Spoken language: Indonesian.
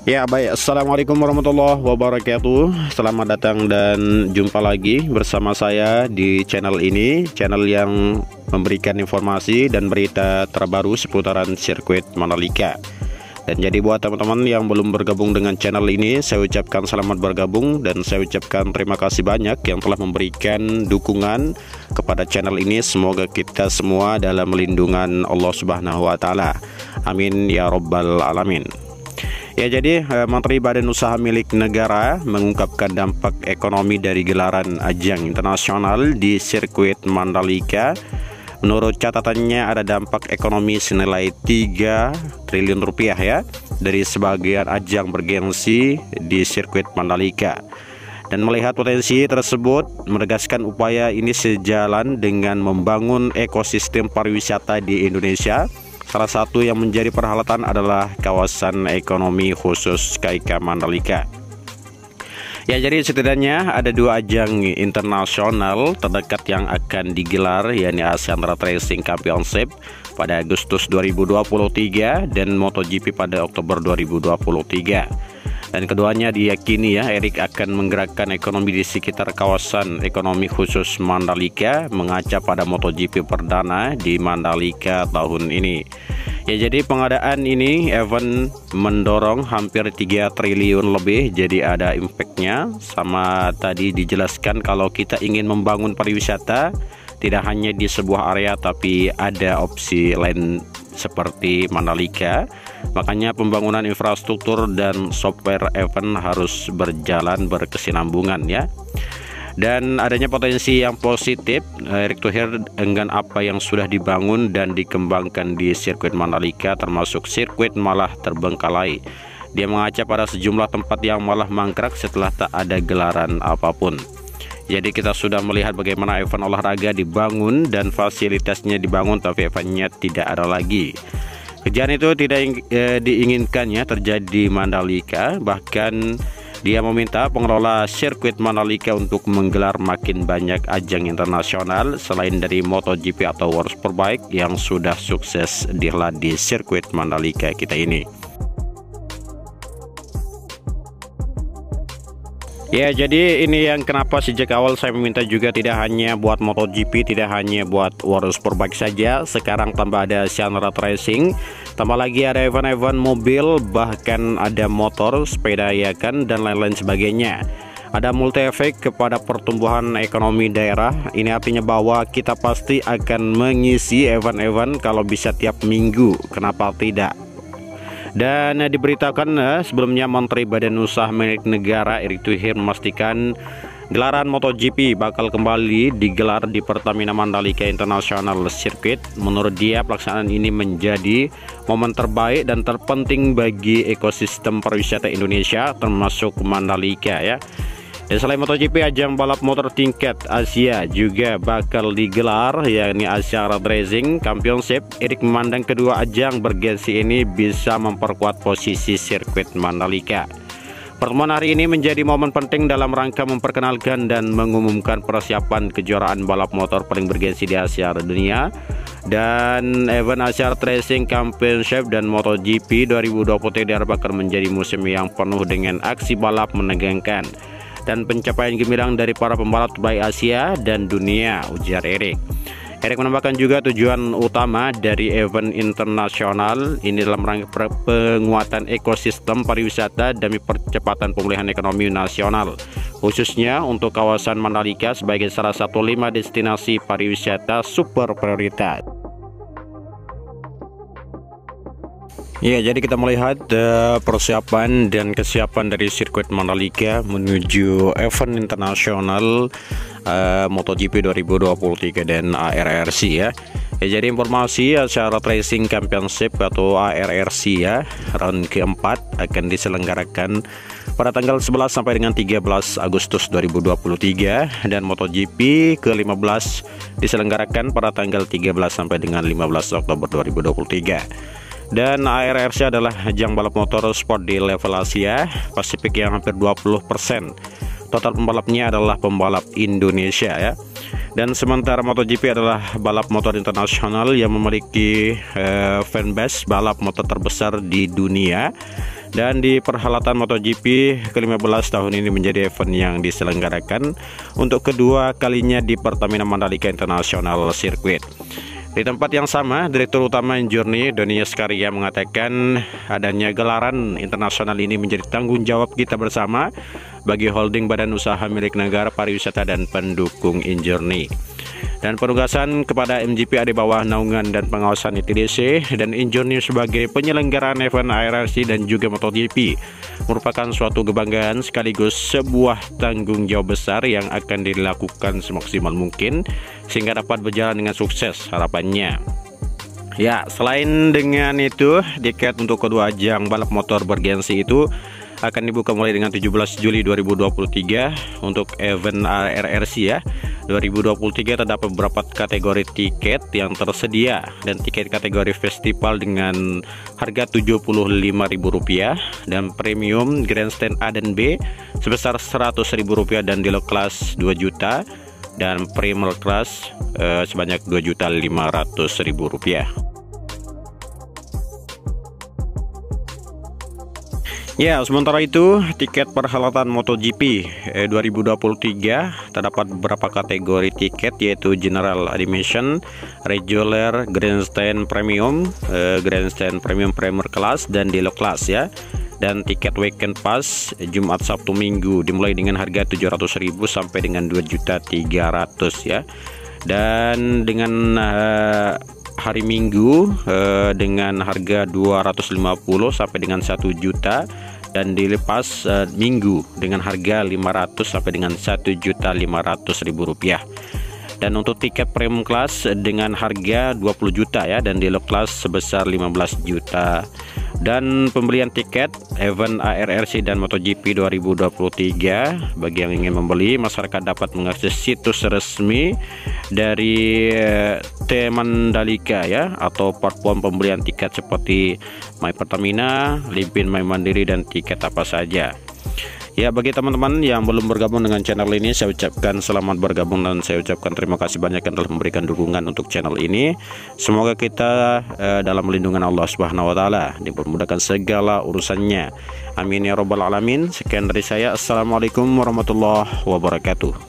Ya baik, Assalamualaikum warahmatullahi wabarakatuh. Selamat datang dan jumpa lagi bersama saya di channel ini, channel yang memberikan informasi dan berita terbaru seputaran sirkuit Mandalika. Dan jadi buat teman-teman yang belum bergabung dengan channel ini, saya ucapkan selamat bergabung dan saya ucapkan terima kasih banyak yang telah memberikan dukungan kepada channel ini. Semoga kita semua dalam lindungan Allah Subhanahu wa Ta'ala. Amin ya Rabbal Alamin. Ya, jadi Menteri Badan Usaha Milik Negara mengungkapkan dampak ekonomi dari gelaran ajang internasional di sirkuit Mandalika. Menurut catatannya ada dampak ekonomi senilai 3 triliun rupiah ya dari sebagian ajang bergengsi di sirkuit Mandalika. Dan melihat potensi tersebut, menegaskan upaya ini sejalan dengan membangun ekosistem pariwisata di Indonesia. Salah satu yang menjadi perhelatan adalah kawasan ekonomi khusus KIK Mandalika. Ya, jadi setidaknya ada 2 ajang internasional terdekat yang akan digelar, yakni Asian Road Racing Championship pada Agustus 2023 dan MotoGP pada Oktober 2023. Dan keduanya diyakini Erik akan menggerakkan ekonomi di sekitar kawasan ekonomi khusus Mandalika, mengaca pada MotoGP perdana di Mandalika tahun ini. Ya, jadi pengadaan ini event mendorong hampir 3 triliun lebih, jadi ada impactnya. Sama tadi dijelaskan kalau kita ingin membangun pariwisata tidak hanya di sebuah area tapi ada opsi lain seperti Mandalika. Makanya pembangunan infrastruktur dan software event harus berjalan berkesinambungan ya. Dan adanya potensi yang positif, Erick Thohir enggan apa yang sudah dibangun dan dikembangkan di sirkuit Mandalika, termasuk sirkuit malah terbengkalai. Dia mengaca pada sejumlah tempat yang malah mangkrak setelah tak ada gelaran apapun. Jadi kita sudah melihat bagaimana event olahraga dibangun dan fasilitasnya dibangun, tapi eventnya tidak ada lagi. Kejadian itu tidak diinginkannya terjadi di Mandalika. Bahkan dia meminta pengelola sirkuit Mandalika untuk menggelar makin banyak ajang internasional selain dari MotoGP atau World Superbike yang sudah sukses dihelat di sirkuit Mandalika kita ini. Ya, jadi ini yang kenapa sejak awal saya meminta juga tidak hanya buat MotoGP, tidak hanya buat World Superbike saja. Sekarang tambah ada Asian Road Racing, tambah lagi ada event-event mobil, bahkan ada motor, sepeda ya kan, dan lain-lain sebagainya. Ada multi efek kepada pertumbuhan ekonomi daerah. Ini artinya bahwa kita pasti akan mengisi event-event kalau bisa tiap minggu. Kenapa tidak? Dan diberitakan sebelumnya Menteri Badan Usaha Milik Negara Erick Thohir memastikan gelaran MotoGP bakal kembali digelar di Pertamina Mandalika International Circuit. Menurut dia pelaksanaan ini menjadi momen terbaik dan terpenting bagi ekosistem pariwisata Indonesia termasuk Mandalika ya. Dan selain MotoGP, ajang balap motor tingkat Asia juga bakal digelar, yakni Asian Road Racing Championship. Erik memandang kedua ajang bergengsi ini bisa memperkuat posisi sirkuit Mandalika. Pertemuan hari ini menjadi momen penting dalam rangka memperkenalkan dan mengumumkan persiapan kejuaraan balap motor paling bergengsi di Asia dunia. Dan event Asian Road Racing Championship dan MotoGP 2023 diharapkan menjadi musim yang penuh dengan aksi balap menegangkan dan pencapaian gemilang dari para pembalap terbaik Asia dan dunia, ujar Erik. Erik menambahkan juga tujuan utama dari event internasional ini dalam rangka penguatan ekosistem pariwisata demi percepatan pemulihan ekonomi nasional, khususnya untuk kawasan Mandalika sebagai salah satu 5 destinasi pariwisata super prioritas. Ya, jadi kita melihat persiapan dan kesiapan dari sirkuit Mandalika menuju event internasional MotoGP 2023 dan ARRC ya. Jadi informasi Asian Road Racing Championship atau ARRC ya, round keempat akan diselenggarakan pada tanggal 11 sampai dengan 13 Agustus 2023 dan MotoGP ke-15 diselenggarakan pada tanggal 13 sampai dengan 15 Oktober 2023. Dan ARRC adalah ajang balap motor sport di level Asia Pasifik yang hampir 20%. Total pembalapnya adalah pembalap Indonesia ya. Dan sementara MotoGP adalah balap motor internasional yang memiliki fanbase balap motor terbesar di dunia. Dan di perhelatan MotoGP ke-15 tahun ini menjadi event yang diselenggarakan untuk kedua kalinya di Pertamina Mandalika International Circuit. Di tempat yang sama, Direktur Utama Injourney Doni Askaria mengatakan adanya gelaran internasional ini menjadi tanggung jawab kita bersama bagi holding badan usaha milik negara, pariwisata dan pendukung Injourney. Dan penugasan kepada MGP ada bawah naungan dan pengawasan ITDC dan Injourney sebagai penyelenggaraan event ARRC dan juga MotoGP merupakan suatu kebanggaan sekaligus sebuah tanggung jawab besar yang akan dilakukan semaksimal mungkin sehingga dapat berjalan dengan sukses harapannya. Ya, selain dengan itu, tiket untuk kedua ajang balap motor bergensi itu akan dibuka mulai dengan 17 Juli 2023 untuk event ARRC ya. 2023 terdapat beberapa kategori tiket yang tersedia dan tiket kategori festival dengan harga Rp75.000 dan premium grandstand A dan B sebesar Rp100.000 dan deluxe class 2 juta dan premier class sebanyak Rp2.500.000. Ya, sementara itu tiket perhelatan MotoGP 2023 terdapat beberapa kategori tiket yaitu General Admission, Regular, Grandstand Premium, Grandstand Premium Premier Class dan Deluxe Class ya. Dan tiket Weekend Pass Jumat, Sabtu, Minggu dimulai dengan harga Rp700.000 sampai dengan Rp2.300.000 ya. Dan dengan hari Minggu dengan harga Rp250.000 sampai dengan Rp1 juta dan dilepas Minggu dengan harga Rp500 sampai dengan Rp1.500.000. Dan untuk tiket premium class dengan harga 20 juta ya dan deluxe class sebesar 15 juta. Dan pembelian tiket event ARRC dan MotoGP 2023 bagi yang ingin membeli, masyarakat dapat mengakses situs resmi dari T Mandalika ya atau platform pembelian tiket seperti My Pertamina, Livin, My Mandiri dan tiket apa saja. Ya, bagi teman-teman yang belum bergabung dengan channel ini, saya ucapkan selamat bergabung dan saya ucapkan terima kasih banyak yang telah memberikan dukungan untuk channel ini. Semoga kita dalam lindungan Allah Subhanahu wa taala, dipermudahkan segala urusannya. Amin ya rabbal alamin. Sekian dari saya. Assalamualaikum warahmatullahi wabarakatuh.